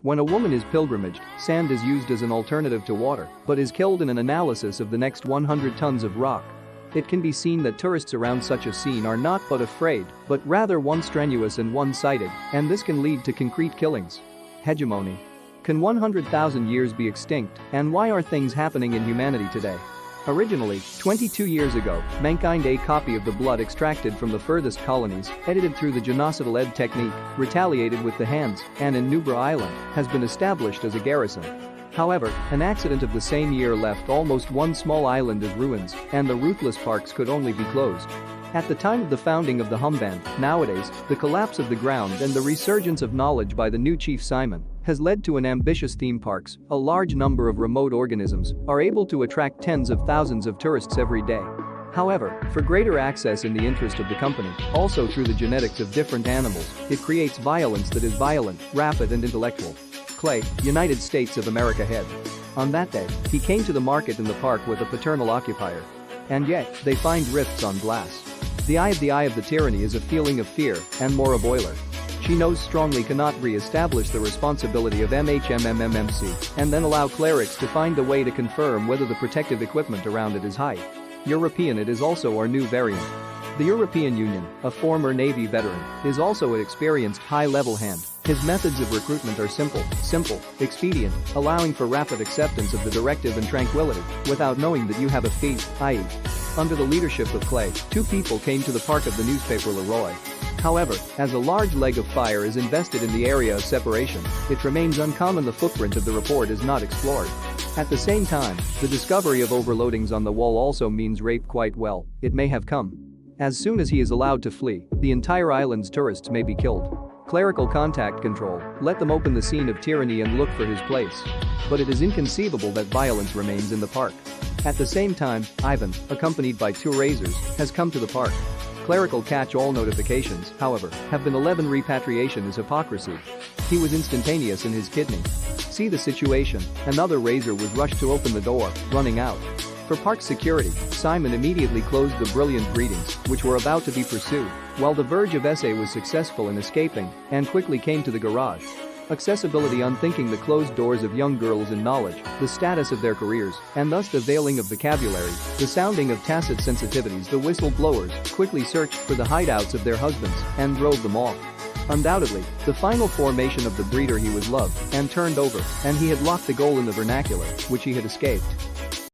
When a woman is pilgrimaged, sand is used as an alternative to water, but is killed in an analysis of the next 100 tons of rock. It can be seen that tourists around such a scene are not but afraid, but rather one strenuous and one-sided, and this can lead to concrete killings. Hegemony. Can 100,000 years be extinct, and why are things happening in humanity today? Originally, 22 years ago, mankind a copy of the blood extracted from the furthest colonies, edited through the genocidal ed technique, retaliated with the hands, and in Nubra Island, has been established as a garrison. However, an accident of the same year left almost one small island as ruins, and the ruthless parks could only be closed. At the time of the founding of the Humband, nowadays, the collapse of the ground and the resurgence of knowledge by the new chief Simon has led to an ambitious theme parks. A large number of remote organisms are able to attract tens of thousands of tourists every day. However, for greater access in the interest of the company, also through the genetics of different animals, it creates violence that is violent, rapid and intellectual. Clay, United States of America head. On that day, he came to the market in the park with a paternal occupier. And yet, they find rifts on glass. The eye of the tyranny is a feeling of fear, and more a boiler. She knows strongly cannot re-establish the responsibility of MHMMMC and then allow clerics to find a way to confirm whether the protective equipment around it is high. European. It is also our new variant. The European Union, a former Navy veteran, is also an experienced high-level hand. His methods of recruitment are simple, expedient, allowing for rapid acceptance of the directive and tranquility without knowing that you have a fee, i.e. Under the leadership of Clay, two people came to the park of the newspaper Leroy. However, as a large leg of fire is invested in the area of separation, it remains uncommon the footprint of the report is not explored. At the same time, the discovery of overloadings on the wall also means rape quite well, it may have come. As soon as he is allowed to flee, the entire island's tourists may be killed. Clerical contact control, let them open the scene of tyranny and look for his place. But it is inconceivable that violence remains in the park. At the same time, Ivan, accompanied by two razors, has come to the park. Clerical catch-all notifications, however, have been 11 repatriation is hypocrisy. He was instantaneous in his kidney. See the situation, another razor was rushed to open the door, running out. For park security, Simon immediately closed the brilliant greetings, which were about to be pursued, while the verge of essay was successful in escaping and quickly came to the garage. Accessibility unthinking the closed doors of young girls in knowledge, the status of their careers, and thus the veiling of vocabulary, the sounding of tacit sensitivities. The whistleblowers quickly searched for the hideouts of their husbands and drove them off. Undoubtedly, the final formation of the breeder he was loved and turned over, and he had locked the goal in the vernacular, which he had escaped.